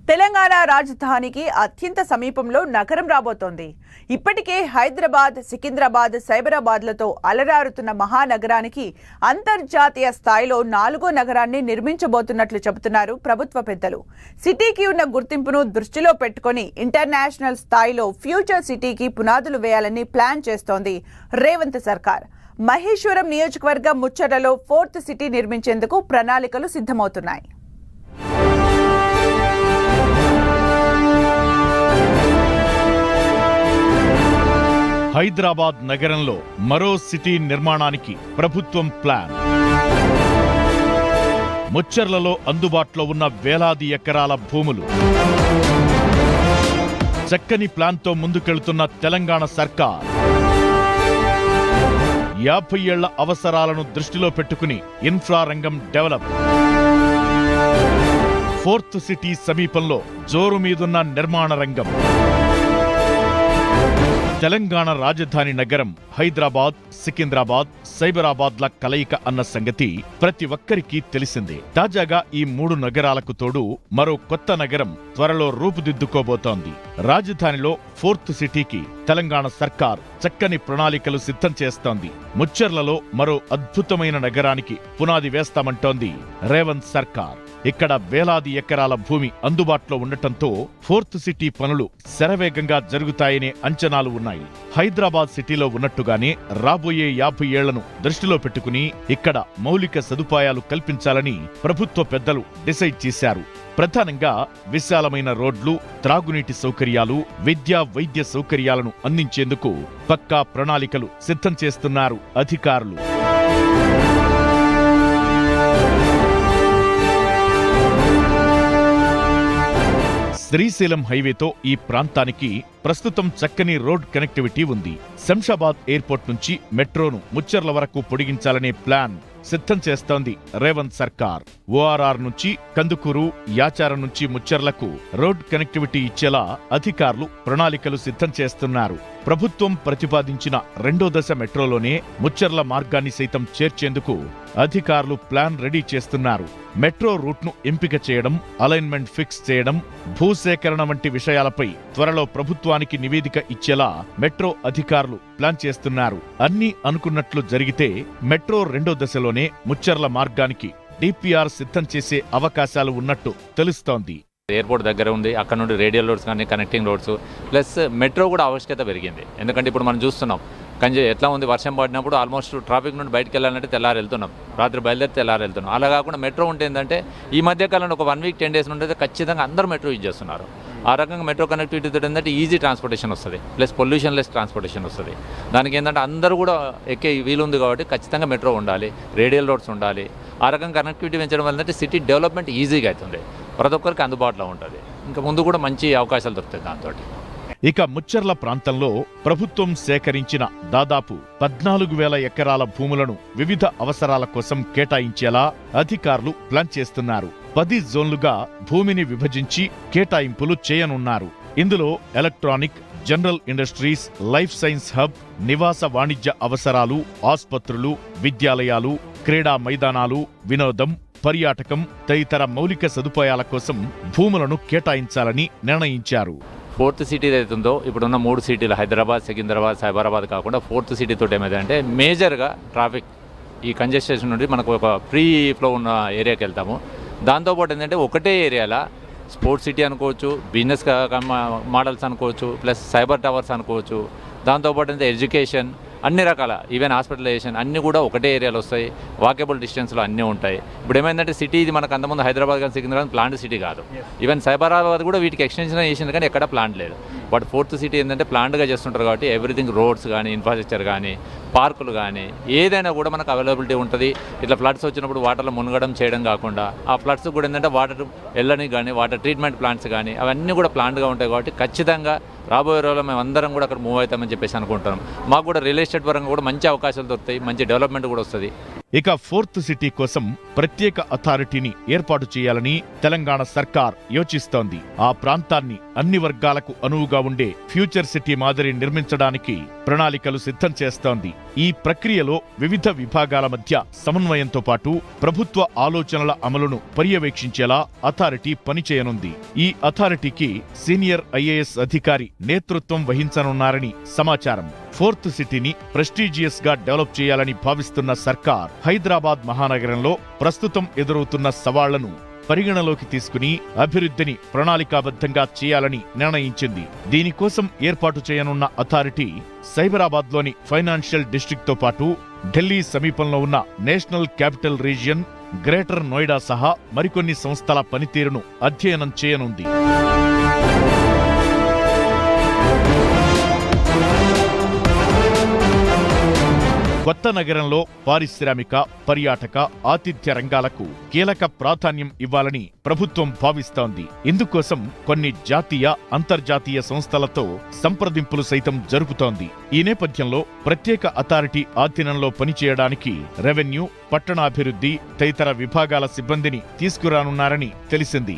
తెలంగాణ రాజధానికి అత్యంత సమీపంలో నగరం రాబోతోంది. ఇప్పటికే హైదరాబాద్, సికింద్రాబాద్, సైబరాబాద్లతో అలరారుతున్న మహానగరానికి అంతర్జాతీయ స్థాయిలో 4వ నగరాన్ని నిర్మించబోతున్నట్లు చెబుతున్నారు ప్రభుత్వ పెద్దలు. సిటీకి ఉన్న గుర్తింపును దృష్టిలో పెట్టుకుని ఇంటర్నేషనల్ స్థాయిలో ఫ్యూచర్ సిటీకి పునాదులు వేయాలని ప్లాన్ చేస్తోంది రేవంత్ సర్కార్. మహేశ్వరం నియోజకవర్గ ముచ్చటలో 4th సిటీ నిర్మించేందుకు ప్రణాళికలు సిద్ధమవుతున్నాయి. హైదరాబాద్ నగరంలో మరో సిటీ నిర్మాణానికి ప్రభుత్వం ప్లాన్. ముచ్చర్లలో అందుబాటులో ఉన్న వేలాది ఎకరాల భూములు. చక్కని ప్లాన్తో ముందుకెళ్తున్న తెలంగాణ సర్కార్ 50 ఏళ్ల అవసరాలను దృష్టిలో పెట్టుకుని ఇన్ఫ్రా రంగం డెవలప్. 4th సిటీ సమీపంలో జోరు మీదున్న నిర్మాణ రంగం. తెలంగాణ రాజధాని నగరం హైదరాబాద్, సికింద్రాబాద్, సైబరాబాద్ల కలయిక అన్న సంగతి ప్రతి ఒక్కరికీ తెలిసిందే. తాజాగా ఈ 3 నగరాలకు తోడు మరో కొత్త నగరం త్వరలో రూపుదిద్దుకోబోతోంది. రాజధానిలో 4th సిటీకి తెలంగాణ సర్కార్ చక్కని ప్రణాళికలు సిద్ధం చేస్తోంది. ముచ్చర్లలో మరో అద్భుతమైన నగరానికి పునాది వేస్తామంటోంది రేవంత్ సర్కార్. ఇక్కడ వేలాది ఎకరాల భూమి అందుబాటులో ఉండటంతో 4th సిటీ పనులు శరవేగంగా జరుగుతాయనే అంచనాలు ఉన్నాయి. హైదరాబాద్ సిటీలో ఉన్నట్టుగానే రాబోయే 50 ఏళ్లను దృష్టిలో పెట్టుకుని ఇక్కడ మౌలిక సదుపాయాలు కల్పించాలని ప్రభుత్వ పెద్దలు డిసైడ్ చేశారు. ప్రధానంగా విశాలమైన రోడ్లు, త్రాగునీటి సౌకర్యాలు, విద్యా వైద్య సౌకర్యాలను అందించేందుకు పక్కా ప్రణాళికలు సిద్ధం చేస్తున్నారు అధికారులు. శ్రీశైలం హైవేతో ఈ ప్రాంతానికి ప్రస్తుతం చక్కని రోడ్ కనెక్టివిటీ ఉంది. శంషాబాద్ ఎయిర్పోర్ట్ నుంచి మెట్రోను ముచ్చర్ల వరకు పొడిగించాలనే ప్లాన్ సిద్ధం చేస్తోంది రేవంత్ సర్కార్. ఓఆర్ఆర్ నుంచి కందుకూరు, యాచారం నుంచి ముచ్చర్లకు రోడ్ కనెక్టివిటీ ఇచ్చేలా అధికారులు ప్రణాళికలు సిద్ధం చేస్తున్నారు. ప్రభుత్వం ప్రతిపాదించిన 2వ దశ మెట్రోలోనే ముచ్చర్ల మార్గాన్ని సైతం చేర్చేందుకు అధికారులు ప్లాన్ రెడీ చేస్తున్నారు. మెట్రో రూట్ను ఎంపిక చేయడం, అలైన్మెంట్ ఫిక్స్ చేయడం, భూసేకరణ వంటి విషయాలపై త్వరలో ప్రభుత్వానికి నివేదిక ఇచ్చేలా మెట్రో అధికారులు ప్లాన్ చేస్తున్నారు. అన్నీ అనుకున్నట్లు జరిగితే మెట్రో 2వ దశలోనే ముచ్చర్ల మార్గానికి డిపిఆర్ సిద్ధం చేసే అవకాశాలు ఉన్నట్టు తెలుస్తోంది. ఎయిర్పోర్ట్ దగ్గర ఉంది, అక్కడ నుండి రేడియల్ రోడ్స్ కానీ కనెక్టింగ్ రోడ్స్ ప్లస్ మెట్రో కూడా ఆవశ్యకత పెరిగింది. ఎందుకంటే ఇప్పుడు మనం చూస్తున్నాం ఎట్లా ఉంది, వర్షం పడినప్పుడు ఆల్మోస్ట్ ట్రాఫిక్ నుండి బయటకు వెళ్ళాలంటే తెల్లారి వెళ్తున్నాం, రాత్రి బయలుదేరి తెల్లారి వెళ్తున్నాం. అలా కాకుండా మెట్రో ఉంటే ఏంటంటే ఈ మధ్యకాలంలో ఒక 1 వీక్ 10 డేస్ నుండి ఖచ్చితంగా అందరూ మెట్రో యూజ్ చేస్తున్నారు. ఆ రకంగా మెట్రో కనెక్టివిటీతో ఏంటంటే ఈజీ ట్రాన్స్పోర్టేషన్ వస్తుంది, ప్లస్ పొల్యూషన్ లెస్ ట్రాన్స్పోర్టేషన్ వస్తుంది. దానికి ఏంటంటే అందరూ కూడా ఎక్కే వీలుంది కాబట్టి ఖచ్చితంగా మెట్రో ఉండాలి, రేడియల్ రోడ్స్ ఉండాలి. ఆ రకంగా కనెక్టివిటీ పెంచడం వల్ల అంటే సిటీ డెవలప్మెంట్ ఈజీగా అవుతుంది, ప్రతి ఒక్కరికి అందుబాటులో ఉంటుంది. ఇంకా ముందు కూడా మంచి అవకాశాలు దొరుకుతాయి దాంతో. ఇక ముచ్చర్ల ప్రాంతంలో ప్రభుత్వం సేకరించిన దాదాపు 14,000 ఎకరాల భూములను వివిధ అవసరాల కోసం కేటాయించేలా అధికారులు ప్లాన్ చేస్తున్నారు. 10 జోన్లుగా భూమిని విభజించి కేటాయింపులు చేయనున్నారు. ఇందులో electronic, general industries, life science hub, నివాస వాణిజ్య అవసరాలు, ఆస్పత్రులు, విద్యాలయాలు, క్రీడా మైదానాలు, వినోదం, పర్యాటకం తదితర మౌలిక సదుపాయాల కోసం భూములను కేటాయించాలని నిర్ణయించారు. 4th సిటీ ఏదైతుందో ఇప్పుడున్న 3 సిటీలు హైదరాబాద్, సికింద్రాబాద్, సైబరాబాద్ కాకుండా 4th సిటీతో ఏమైందంటే మేజర్గా ట్రాఫిక్ ఈ కంజెస్టేషన్ నుండి మనకు ఒక ఫ్రీ ఫ్లో ఉన్న ఏరియాకి వెళ్తాము. దాంతోపాటు ఏంటంటే ఒకటే ఏరియాలో స్పోర్ట్స్ సిటీ అనుకోవచ్చు, బిజినెస్ మోడల్స్ అనుకోవచ్చు, ప్లస్ సైబర్ టవర్స్ అనుకోవచ్చు. దాంతోపాటు ఏంటంటే ఎడ్యుకేషన్, అన్ని రకాల ఈవెన్ హాస్పిటలైజేషన్ అన్నీ కూడా ఒకటే ఏరియాలో వస్తాయి. వాకేబుల్ డిస్టెన్స్లో అన్నీ ఉంటాయి. ఇప్పుడు ఏమైందంటే సిటీ ఇది మనకు అంతకుముందు హైదరాబాద్ కానీ సికింద్రాబాద్ ప్లాంట్ సిటీ కాదు. ఈవెన్ సైబరాబాద్ కూడా వీటికి ఎక్స్టెన్షన్ చేసింది కానీ ఎక్కడ ప్లాంట్ లేదు. బట్ 4th సిటీ ఏంటంటే ప్లాంట్గా చేస్తుంటారు కాబట్టి ఎవ్రీథింగ్ రోడ్స్ కానీ, ఇన్ఫ్రాస్ట్రక్చర్ కానీ, పార్కులు కానీ ఏదైనా కూడా మనకు అవైలబిలిటీ ఉంటుంది. ఇట్లా ఫ్లడ్స్ వచ్చినప్పుడు వాటర్లో మునగడం చేయడం కాకుండా ఆ ఫ్లడ్స్ కూడా ఏంటంటే వాటర్ వెళ్ళడానికి కానీ, వాటర్ ట్రీట్మెంట్ ప్లాంట్స్ కానీ అవన్నీ కూడా ప్లాంట్గా ఉంటాయి. కాబట్టి ఖచ్చితంగా రాబోయే రోజుల్లో మేము అందరం కూడా అక్కడ మూవ్ అవుతామని చెప్పేసి అనుకుంటున్నాం. మాకు కూడా రియల్ ఎస్టేట్ పరంగా కూడా మంచి అవకాశాలు దొరుకుతాయి, మంచి డెవలప్మెంట్ కూడా వస్తుంది. ఇక ఫోర్త్ సిటీ కోసం ప్రత్యేక అథారిటీని ఏర్పాటు చేయాలని తెలంగాణ సర్కార్ యోచిస్తోంది. ఆ ప్రాంతాన్ని అన్ని వర్గాలకు అనువుగా ఉండే ఫ్యూచర్ సిటీ మాదిరి నిర్మించడానికి ప్రణాళికలు సిద్ధం చేస్తోంది. ఈ ప్రక్రియలో వివిధ విభాగాల మధ్య సమన్వయంతో పాటు ప్రభుత్వ ఆలోచనల అమలును పర్యవేక్షించేలా అథారిటీ పనిచేయనుంది. ఈ అథారిటీకి సీనియర్ ఐఏఎస్ అధికారి నేతృత్వం వహించనున్నారని సమాచారం. ఫోర్త్ సిటీని ప్రెస్టీజియస్ గా డెవలప్ చేయాలని భావిస్తున్న సర్కార్ హైదరాబాద్ మహానగరంలో ప్రస్తుతం ఎదురవుతున్న సవాళ్లను పరిగణలోకి తీసుకుని అభివృద్ధిని ప్రణాళికాబద్ధంగా చేయాలని నిర్ణయించింది. దీనికోసం ఏర్పాటు చేయనున్న అథారిటీ సైబరాబాద్లోని ఫైనాన్షియల్ డిస్ట్రిక్ట్తో పాటు ఢిల్లీ సమీపంలో ఉన్న national capital region, greater Noida సహా మరికొన్ని సంస్థల పనితీరును అధ్యయనం చేయనుంది. కొత్త నగరంలో పారిశ్రామిక, పర్యాటక, ఆతిథ్య రంగాలకు కీలక ప్రాధాన్యం ఇవ్వాలని ప్రభుత్వం భావిస్తోంది. ఇందుకోసం కొన్ని జాతీయ, అంతర్జాతీయ సంస్థలతో సంప్రదింపులు సైతం జరుపుతోంది. ఈ నేపథ్యంలో ప్రత్యేక అథారిటీ ఆధీనంలో పనిచేయడానికి రెవెన్యూ, పట్టణాభివృద్ధి తదితర విభాగాల సిబ్బందిని తీసుకురానున్నారని తెలిసింది.